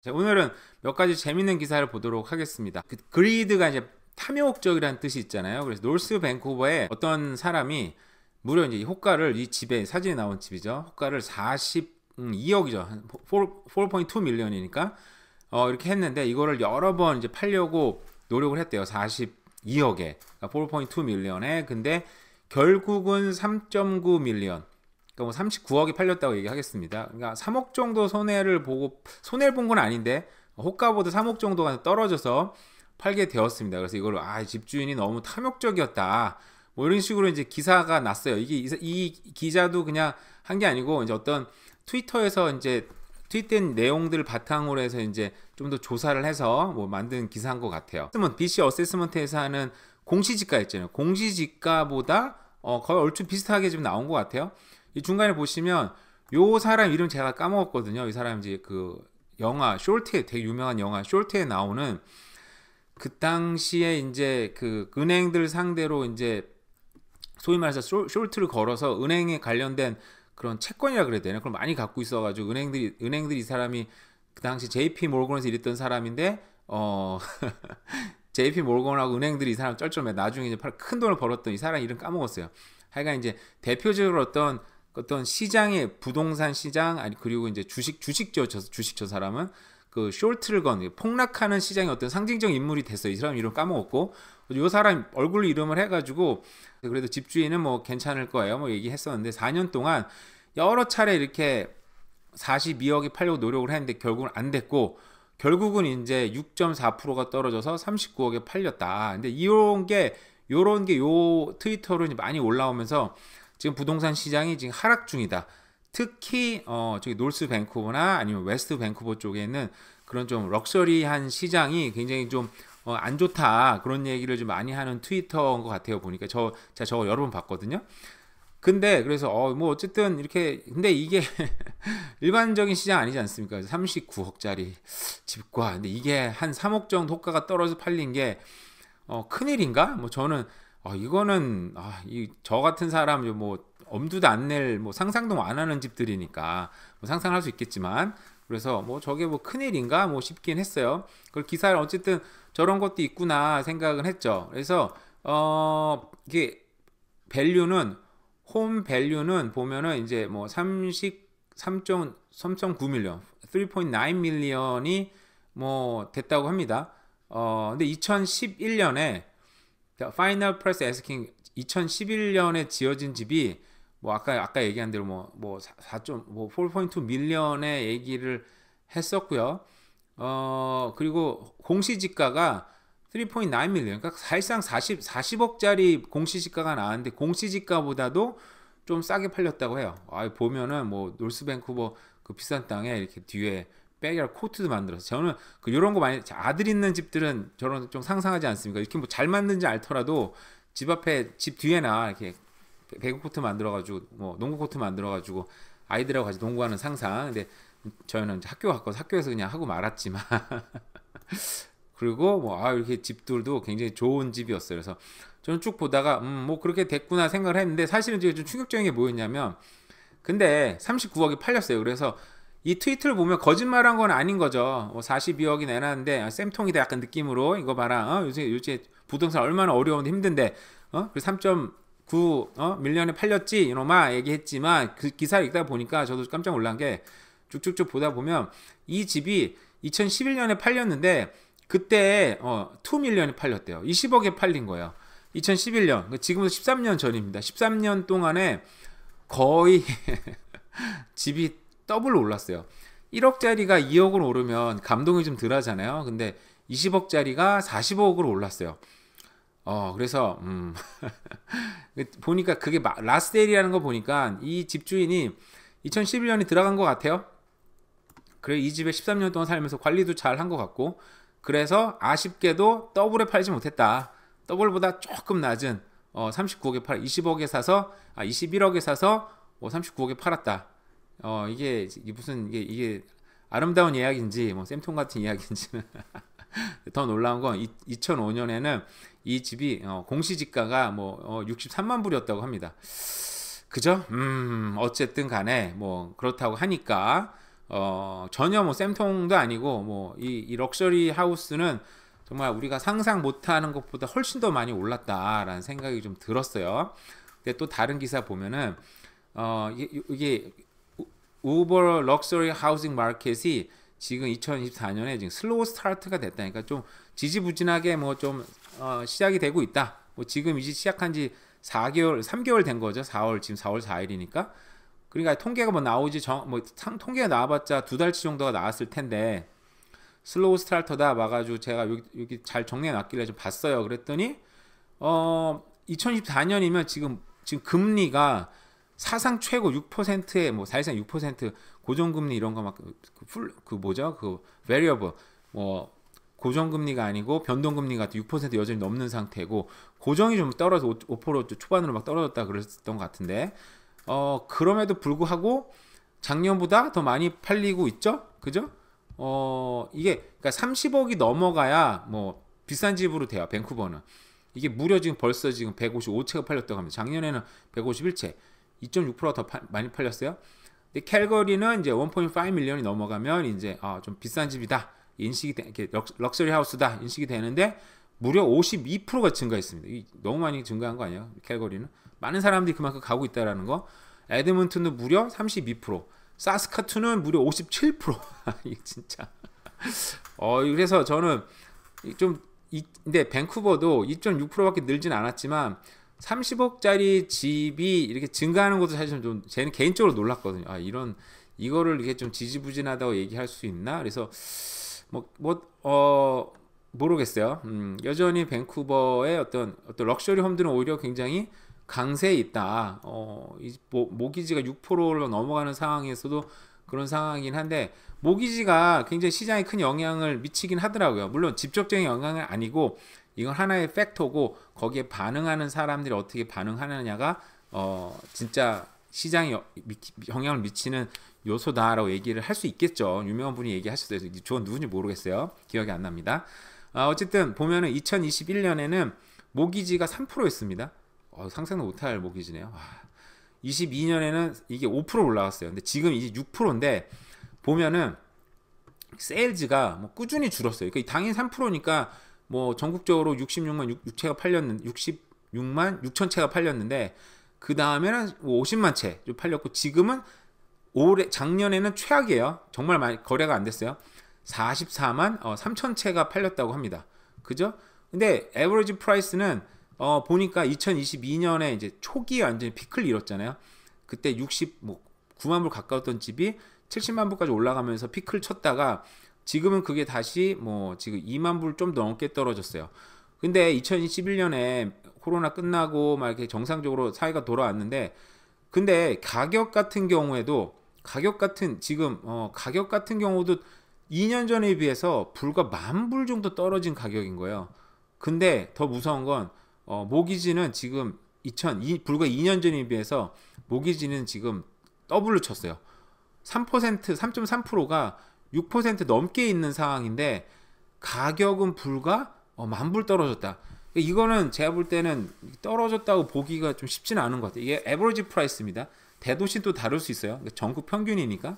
자, 오늘은 몇 가지 재밌는 기사를 보도록 하겠습니다. 그 그리드가 이제 탐욕적이라는 뜻이 있잖아요. 그래서 노스 밴쿠버에 어떤 사람이 무려 이제 이 호가를 이 집에 사진에 나온 집이죠. 호가를 42억이죠. 한 4.2 밀리언이니까 이렇게 했는데 이거를 여러 번 이제 팔려고 노력을 했대요. 42억에. 그러니까 4.2 밀리언에. 근데 결국은 3.9 밀리언. 그러니까 뭐 39억이 팔렸다고 얘기하겠습니다. 그러니까 3억 정도 손해를 본 건 아닌데 호가보다 3억 정도가 떨어져서 팔게 되었습니다. 그래서 이걸 집주인이 너무 탐욕적이었다. 뭐 이런 식으로 이제 기사가 났어요. 이 기자도 그냥 한 게 아니고 이제 어떤 트위터에서 이제 트윗된 내용들을 바탕으로 해서 이제 좀 더 조사를 해서 뭐 만든 기사인 것 같아요. BC 어세스먼트에서 하는 공시지가 있잖아요. 공시지가보다 거의 얼추 비슷하게 좀 나온 것 같아요. 이 중간에 보시면 요 사람 이름 제가 까먹었거든요. 이 사람 이제 그 영화 숄트에 되게 유명한 영화 숄트에 나오는 그 당시에 이제 그 은행들 상대로 이제 소위 말해서 숄트를 걸어서 은행에 관련된 그런 채권이라 그래야 되나? 그걸 많이 갖고 있어가지고 은행들이 이 사람이 그 당시 JP 몰건에서 일했던 사람인데 JP 몰건하고 은행들이 이 사람 쩔쩔매 나중에 이제 큰 돈을 벌었던 이 사람 이름 까먹었어요. 하여간 이제 대표적으로 어떤 시장의 부동산 시장 아니 그리고 이제 주식죠 저 사람은 그 숄트를 건 폭락하는 시장의 어떤 상징적 인물이 됐어요. 이 사람 이름 까먹었고 이 사람 얼굴 이름을 해가지고 그래도 집주인은 뭐 괜찮을 거예요 뭐 얘기했었는데 4년 동안 여러 차례 이렇게 42억이 팔려고 노력을 했는데 결국은 안 됐고 결국은 이제 6.4%가 떨어져서 39억에 팔렸다. 근데 요런 게 요 트위터로 이제 많이 올라오면서 지금 부동산 시장이 지금 하락 중이다. 특히 저기 노스 밴쿠버나 아니면 웨스트 밴쿠버 쪽에 있는 그런 좀 럭셔리한 시장이 굉장히 좀 안 좋다. 그런 얘기를 좀 많이 하는 트위터인 것 같아요. 보니까 제가 저거 여러 번 봤거든요. 근데 그래서 뭐 어쨌든 이렇게 근데 이게 일반적인 시장 아니지 않습니까? 39억짜리 집과 근데 이게 한 3억 정도 호가가 떨어져 팔린 게 큰일인가? 뭐 저는 이거는 저 같은 사람 뭐 엄두도 안 낼 뭐 상상도 안 하는 집들이니까 뭐 상상할 수 있겠지만 그래서 뭐 저게 뭐 큰일인가 뭐 싶긴 했어요. 그걸 기사를 어쨌든 저런 것도 있구나 생각은 했죠. 그래서 이게 밸류는 홈 밸류는 보면은 이제 뭐 3.9 밀리언, 3.9 밀리언이 뭐 됐다고 합니다. 근데 2011년에 파이널 프레스 에스킹 2011년에 지어진 집이 뭐 아까 얘기한 대로 뭐 4.2 밀리언의 얘기를 했었고요. 그리고 공시지가가 3.9 밀리언. 그러니까 사실상 40억짜리 공시지가가 나왔는데 공시지가보다도 좀 싸게 팔렸다고 해요. 보면은 뭐 노스밴쿠버 그 비싼 땅에 이렇게 뒤에 백야드 코트도 만들어서 저는 그 이런 거 많이 아들 있는 집들은 저런 좀 상상하지 않습니까? 이렇게 뭐 잘 만든지 알더라도 집 앞에 집 뒤에나 이렇게 배구 코트 만들어가지고 뭐 농구 코트 만들어가지고 아이들하고 같이 농구하는 상상. 근데 저희는 학교 갔고 학교에서 그냥 하고 말았지만 그리고 뭐 이렇게 집들도 굉장히 좋은 집이었어요. 그래서 저는 쭉 보다가 뭐 그렇게 됐구나 생각을 했는데 사실은 좀 충격적인 게 뭐였냐면 근데 39억이 팔렸어요. 그래서 이 트위터를 보면 거짓말한 건 아닌 거죠. 42억이 내놨는데 쌤통이다 약간 느낌으로 이거 봐라. 요새 부동산 얼마나 어려운데 힘든데 그 3.9 밀리언에 팔렸지 이놈아 얘기했지만 그 기사를 읽다 보니까 저도 깜짝 놀란 게 쭉쭉쭉 보다 보면 이 집이 2011년에 팔렸는데 그때 2 밀리언이 팔렸대요. 20억에 팔린 거예요. 2011년 지금부터 13년 전입니다. 13년 동안에 거의 집이 더블로 올랐어요. 1억짜리가 2억으로 오르면 감동이 좀 덜 하잖아요. 근데 20억짜리가 40억으로 올랐어요. 그래서 보니까 그게 라스데일이라는 거 보니까 이 집주인이 2011년에 들어간 것 같아요. 그래 이 집에 13년 동안 살면서 관리도 잘 한 것 같고 그래서 아쉽게도 더블에 팔지 못했다. 더블보다 조금 낮은 39억에 20억에 사서 21억에 사서 39억에 팔았다. 이게 무슨 이게 아름다운 이야기인지 뭐 쌤통 같은 이야기인지는 더 놀라운 건 2005년에는 이 집이 공시지가가 뭐 63만 불이었다고 합니다. 그죠? 어쨌든 간에 뭐 그렇다고 하니까 전혀 뭐 쌤통도 아니고 뭐 이 럭셔리 하우스는 정말 우리가 상상 못하는 것보다 훨씬 더 많이 올랐다라는 생각이 좀 들었어요. 근데 또 다른 기사 보면은 이게 우버 럭셔리 하우싱 마켓이 지금 2024년에 지금 슬로우 스타트가 됐다니까 좀 지지부진하게 뭐 좀 시작이 되고 있다. 뭐 지금 이제 시작한 지 4개월, 3개월 된 거죠. 4월 지금 4월 4일이니까. 그러니까 통계가 뭐 나오지 통계가 나와봤자 2달치 정도가 나왔을 텐데 슬로우 스타터다 와가지고 제가 여기 잘 정리해 놨길래 좀 봤어요. 그랬더니 2024년이면 지금 금리가 사상 최고 6%에 뭐 사실상 6% 고정금리 이런 거 막 그 뭐죠? 그 variable 뭐 고정금리가 아니고 변동금리가 6% 여전히 넘는 상태고 고정이 좀 떨어져 5% 초반으로 막 떨어졌다 그랬던 것 같은데 그럼에도 불구하고 작년보다 더 많이 팔리고 있죠? 그죠? 이게 그러니까 30억이 넘어가야 뭐 비싼 집으로 돼요. 밴쿠버는 이게 무려 지금 벌써 지금 155채가 팔렸다고 합니다. 작년에는 151채, 2.6%가 더 많이 팔렸어요. 근데 캘거리는 이제 1.5 밀리언이 넘어가면 이제 좀 비싼 집이다 인식이 이렇게 럭셔리 하우스다 인식이 되는데 무려 52%가 증가했습니다. 너무 많이 증가한 거 아니에요? 캘거리는 많은 사람들이 그만큼 가고 있다라는 거. 에드먼튼은 무려 32%, 사스카툰은 무려 57%. 이 진짜. 그래서 저는 좀 근데 밴쿠버도 2.6%밖에 늘진 않았지만 30억짜리 집이 이렇게 증가하는 것도 사실 좀 저는 개인적으로 놀랐거든요. 이거를 이렇게 좀 지지부진하다고 얘기할 수 있나? 그래서 모르겠어요. 여전히 밴쿠버의 어떤 럭셔리 홈들은 오히려 굉장히 강세에 있다. 모기지가 6%로 넘어가는 상황에서도 그런 상황이긴 한데 모기지가 굉장히 시장에 큰 영향을 미치긴 하더라고요. 물론 직접적인 영향은 아니고 이건 하나의 팩터고 거기에 반응하는 사람들이 어떻게 반응하느냐가 진짜 시장에 영향을 미치는 요소다라고 얘기를 할 수 있겠죠. 유명한 분이 얘기하셨어요. 저건 누군지 모르겠어요. 기억이 안 납니다. 어쨌든 보면은 2021년에는 모기지가 3%였습니다. 상상도 못할 모기지네요. 22년에는 이게 5% 올라갔어요. 근데 지금 이제 6%인데 보면은 세일즈가 뭐 꾸준히 줄었어요. 그러니까 당연히 3%니까 뭐 전국적으로 66만 6채가 팔렸는데 66만 6천 채가 팔렸는데 그 다음에는 50만 채 팔렸고 지금은 작년에는 최악이에요. 정말 많이 거래가 안 됐어요. 44만 3천 채가 팔렸다고 합니다. 그죠? 근데 에버리지 프라이스는 보니까 2022년에 이제 초기에 완전히 피크를 이뤘잖아요. 그때 9만 불 가까웠던 집이 70만 불까지 올라가면서 피크를 쳤다가 지금은 그게 다시 뭐 지금 2만 불 좀 넘게 떨어졌어요. 근데 2021년에 코로나 끝나고 막 이렇게 정상적으로 사회가 돌아왔는데 근데 가격 같은 경우도 2년 전에 비해서 불과 10,000불 정도 떨어진 가격인 거예요. 근데 더 무서운 건 모기지는 지금 불과 2년 전에 비해서 모기지는 지금 더블로 쳤어요. 3.3%가 6% 넘게 있는 상황인데 가격은 불과 10,000불 떨어졌다. 이거는 제가 볼 때는 떨어졌다고 보기가 좀 쉽지는 않은 것 같아요. 이게 에버리지 프라이스입니다. 대도시 또 다를 수 있어요. 전국 평균이니까.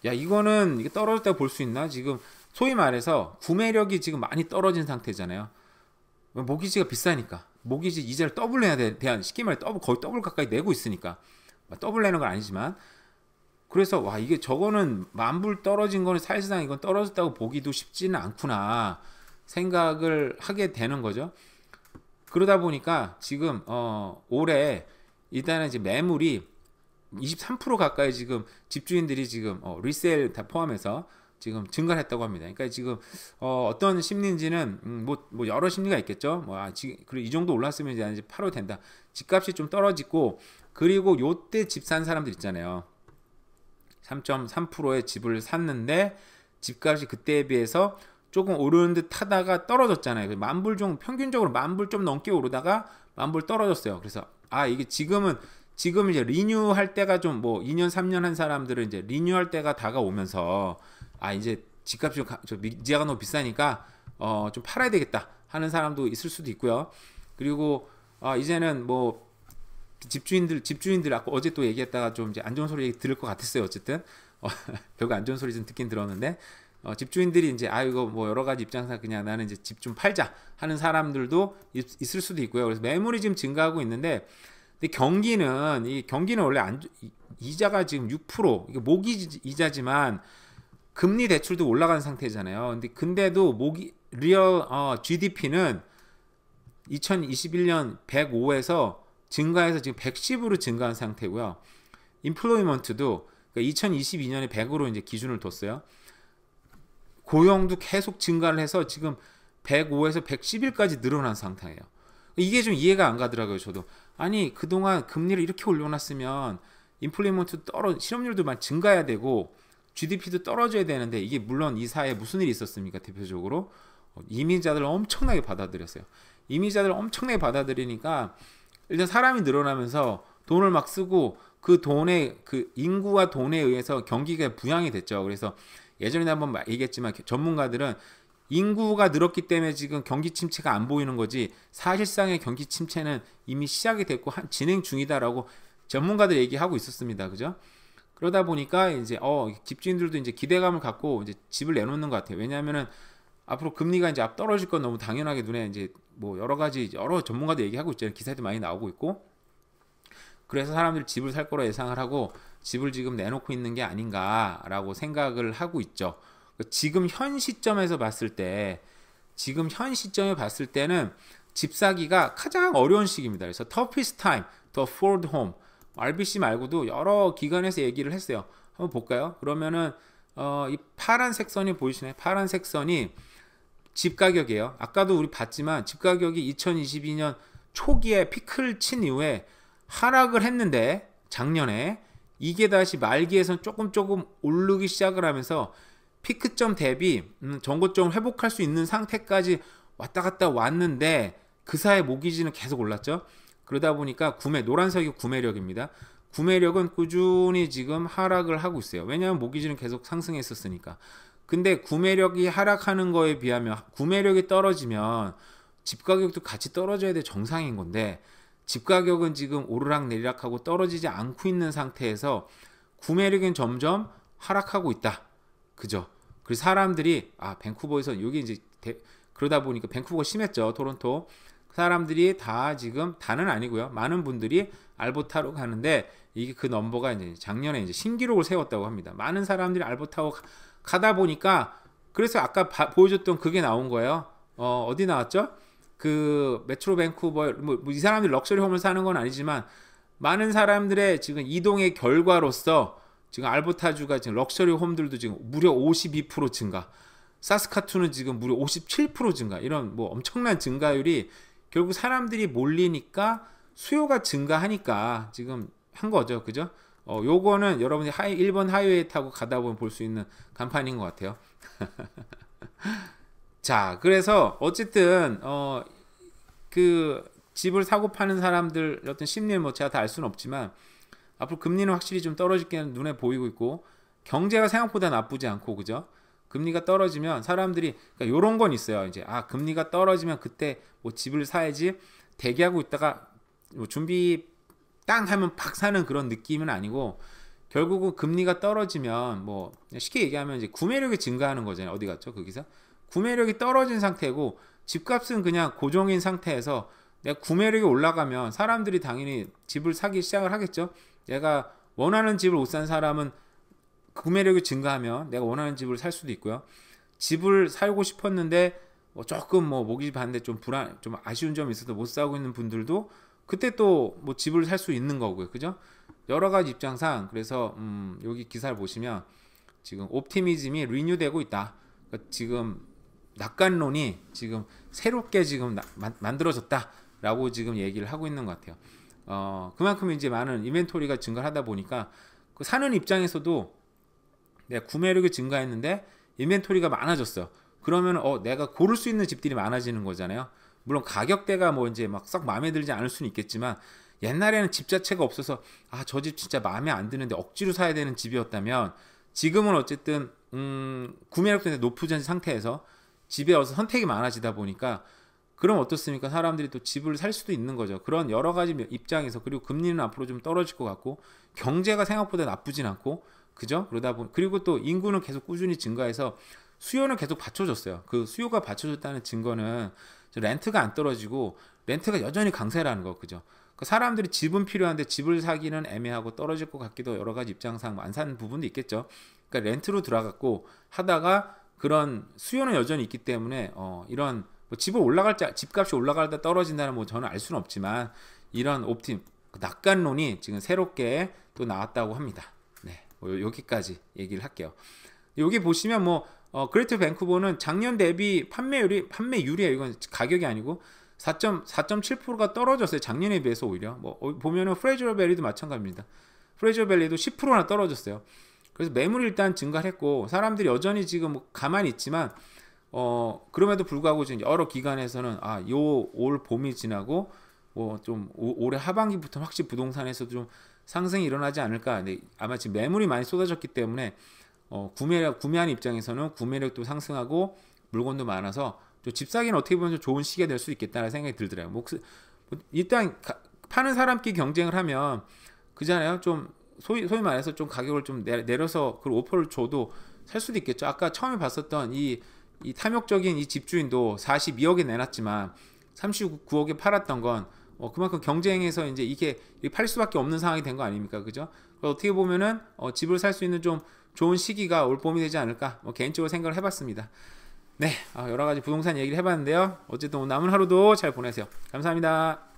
이거는 이게 떨어졌다고 볼 수 있나? 지금 소위 말해서 구매력이 지금 많이 떨어진 상태잖아요. 모기지가 비싸니까. 모기지 이자를 더블 내야 돼. 쉽게 말해 거의 더블 가까이 내고 있으니까. 더블 내는 건 아니지만. 그래서 이게 저거는 10,000불 떨어진 거는 사실상 이건 떨어졌다고 보기도 쉽지는 않구나 생각을 하게 되는 거죠. 그러다 보니까 지금 올해 일단은 이제 매물이 23% 가까이 지금 집주인들이 지금 리세일 다 포함해서 지금 증가를 했다고 합니다. 그러니까 지금 어떤 심리인지는 뭐 여러 심리가 있겠죠. 그리고 이 정도 올랐으면 이제 팔아도 된다. 집값이 좀 떨어지고 그리고 요때 집 산 사람들 있잖아요. 3.3%의 집을 샀는데 집값이 그때에 비해서 조금 오르는 듯 하다가 떨어졌잖아요. 10,000불 정도 평균적으로 10,000불 좀 넘게 오르다가 10,000불 떨어졌어요. 그래서 이게 지금 이제 리뉴할 때가 좀 2년 3년 한 사람들은 이제 리뉴할 때가 다가오면서 이제 집값이 이자가 너무 비싸니까 좀 팔아야 되겠다 하는 사람도 있을 수도 있고요. 그리고 이제는 집주인들 아까 어제 또 얘기했다가 좀 이제 안 좋은 소리 들을 것 같았어요. 어쨌든 별거 안 좋은 소리 좀 듣긴 들었는데 집주인들이 이제 이거 뭐 여러 가지 입장에서 그냥 나는 이제 집 좀 팔자 하는 사람들도 있을 수도 있고요. 그래서 매물이 지금 증가하고 있는데 근데 경기는 원래 이자가 지금 6% 이게 모기 이자지만 금리 대출도 올라간 상태잖아요. 근데도 리얼 GDP는 2021년 105에서 증가해서 지금 110으로 증가한 상태고요. 인플로이먼트도 그러니까 2022년에 100으로 이제 기준을 뒀어요. 고용도 계속 증가를 해서 지금 105에서 110일까지 늘어난 상태예요. 이게 좀 이해가 안 가더라고요, 저도. 아니, 그동안 금리를 이렇게 올려놨으면 인플레이먼트 실업률도 많이 증가해야 되고 GDP도 떨어져야 되는데 이게 물론 이 사회에 무슨 일이 있었습니까? 대표적으로 이민자들을 엄청나게 받아들였어요. 이민자들을 엄청나게 받아들이니까 일단 사람이 늘어나면서 돈을 막 쓰고 그 돈에 그 인구와 돈에 의해서 경기가 부양이 됐죠. 그래서 예전에 한번 얘기했지만 전문가들은 인구가 늘었기 때문에 지금 경기 침체가 안 보이는 거지 사실상의 경기 침체는 이미 시작이 됐고 진행 중이다라고 전문가들 얘기하고 있었습니다. 그죠? 그러다 보니까 이제 집주인들도 이제 기대감을 갖고 이제 집을 내놓는 것 같아요. 왜냐하면은 앞으로 금리가 이제 앞 떨어질 건 너무 당연하게 눈에 이제 뭐 여러 전문가들 얘기하고 있잖아요. 기사도 많이 나오고 있고. 그래서 사람들이 집을 살 거로 예상을 하고 집을 지금 내놓고 있는 게 아닌가라고 생각을 하고 있죠. 지금 현 시점에 봤을 때는 집 사기가 가장 어려운 시기입니다. 그래서 toughest time to afford home. RBC 말고도 여러 기관에서 얘기를 했어요. 한번 볼까요? 그러면은 이 파란색 선이 보이시나요? 파란색 선이 집 가격이에요. 아까도 우리 봤지만 집 가격이 2022년 초기에 피크를 친 이후에 하락을 했는데 작년에 이게 다시 말기에선 조금 오르기 시작을 하면서 피크점 대비 전고점을 회복할 수 있는 상태까지 왔다 갔다 왔는데 그 사이 모기지는 계속 올랐죠. 그러다 보니까 노란색이 구매력입니다. 구매력은 꾸준히 지금 하락을 하고 있어요. 왜냐하면 모기지는 계속 상승했었으니까. 근데 구매력이 하락하는 거에 비하면 구매력이 떨어지면 집 가격도 같이 떨어져야 돼 정상인 건데 집 가격은 지금 오르락 내리락하고 떨어지지 않고 있는 상태에서 구매력은 점점 하락하고 있다. 그죠? 그래서 사람들이 밴쿠버에서 여기 이제 그러다 보니까 밴쿠버가 심했죠. 토론토. 사람들이 다 지금 다는 아니고요. 많은 분들이 알버타로 가는데 이게 그 넘버가 이제 작년에 이제 신기록을 세웠다고 합니다. 많은 사람들이 알버타로 가다 보니까 그래서 아까 보여줬던 그게 나온 거예요. 어디 나왔죠? 그 메트로 밴쿠버 이 사람들이 럭셔리 홈을 사는 건 아니지만 많은 사람들의 지금 이동의 결과로서 지금 알버타주가 지금 럭셔리 홈들도 지금 무려 52% 증가, 사스카툰은 지금 무려 57% 증가, 이런 뭐 엄청난 증가율이 결국 사람들이 몰리니까 수요가 증가하니까 지금 한 거죠. 그죠? 요거는 여러분이 1번 하이웨이 타고 가다 보면 볼 수 있는 간판인 것 같아요. 자, 그래서 어쨌든 그 집을 사고 파는 사람들 어떤 심리를 뭐 제가 다 알 수는 없지만 앞으로 금리는 확실히 좀 떨어질 게 눈에 보이고 있고 경제가 생각보다 나쁘지 않고 그죠? 금리가 떨어지면 사람들이 그러니까 요런 건 있어요. 이제 금리가 떨어지면 그때 뭐 집을 사야지 대기하고 있다가 뭐 준비 땅 하면 팍 사는 그런 느낌은 아니고 결국은 금리가 떨어지면 뭐 쉽게 얘기하면 이제 구매력이 증가하는 거잖아요. 어디 갔죠? 거기서 구매력이 떨어진 상태고 집값은 그냥 고정인 상태에서 내가 구매력이 올라가면 사람들이 당연히 집을 사기 시작을 하겠죠. 내가 원하는 집을 못 산 사람은 구매력이 증가하면 내가 원하는 집을 살 수도 있고요. 집을 살고 싶었는데 뭐 조금 뭐 모기 봤는데 좀 아쉬운 점이 있어서 못 사고 있는 분들도 그때 또 뭐 집을 살 수 있는 거고요. 그죠? 여러 가지 입장상 그래서 여기 기사를 보시면 지금 옵티미즘이 리뉴되고 있다. 그러니까 지금 낙관론이 지금 새롭게 지금 만들어졌다라고 지금 얘기를 하고 있는 것 같아요. 그만큼 이제 많은 인벤토리가 증가하다 보니까 그 사는 입장에서도 내가 구매력이 증가했는데 인벤토리가 많아졌어요. 그러면 내가 고를 수 있는 집들이 많아지는 거잖아요. 물론 가격대가 뭐 이제 막 썩 마음에 들지 않을 수는 있겠지만 옛날에는 집 자체가 없어서 저 집 진짜 마음에 안 드는데 억지로 사야 되는 집이었다면 지금은 어쨌든 구매력도 높아진 상태에서 집에 와서 선택이 많아지다 보니까 그럼 어떻습니까? 사람들이 또 집을 살 수도 있는 거죠. 그런 여러 가지 입장에서 그리고 금리는 앞으로 좀 떨어질 것 같고 경제가 생각보다 나쁘진 않고 그죠? 그러다 보니 그리고 또 인구는 계속 꾸준히 증가해서 수요는 계속 받쳐줬어요. 그 수요가 받쳐줬다는 증거는 렌트가 안 떨어지고 렌트가 여전히 강세라는 거, 그죠? 그 사람들이 집은 필요한데 집을 사기는 애매하고 떨어질 것 같기도 여러 가지 입장상 안 사는 부분도 있겠죠. 그러니까 렌트로 들어갔고 하다가 그런 수요는 여전히 있기 때문에 이런 뭐 집을 집값이 올라갈다 떨어진다는 뭐 저는 알 수는 없지만 이런 낙관론이 지금 새롭게 또 나왔다고 합니다. 네, 뭐 여기까지 얘기를 할게요. 여기 보시면 뭐 그레이터 밴쿠버는 작년 대비 판매율이에요. 이건 가격이 아니고 4.7%가 떨어졌어요. 작년에 비해서 오히려 뭐 보면은 프레이저 밸리도 마찬가지입니다. 프레이저 밸리도 10%나 떨어졌어요. 그래서 매물이 일단 증가를 했고 사람들이 여전히 지금 뭐 가만히 있지만 그럼에도 불구하고 지금 여러 기관에서는 올 봄이 지나고 뭐 좀 올해 하반기부터 확실히 부동산에서도 좀 상승이 일어나지 않을까. 근데 아마 지금 매물이 많이 쏟아졌기 때문에 구매하는 입장에서는 구매력도 상승하고 물건도 많아서 집 사기는 어떻게 보면 좀 좋은 시기가 될 수 있겠다는 생각이 들더라고요. 일단 파는 사람끼리 경쟁을 하면 그잖아요. 좀 소위 말해서 좀 가격을 좀 내려서 그 오퍼를 줘도 살 수도 있겠죠. 아까 처음에 봤었던 이 탐욕적인 이 집주인도 42억에 내놨지만 39억에 팔았던 건 그만큼 경쟁에서 이제 이게 팔 수밖에 없는 상황이 된 거 아닙니까, 그죠? 어떻게 보면은 집을 살 수 있는 좀 좋은 시기가 올 봄이 되지 않을까, 개인적으로 생각을 해봤습니다. 네, 여러 가지 부동산 얘기를 해봤는데요. 어쨌든 오늘 남은 하루도 잘 보내세요. 감사합니다.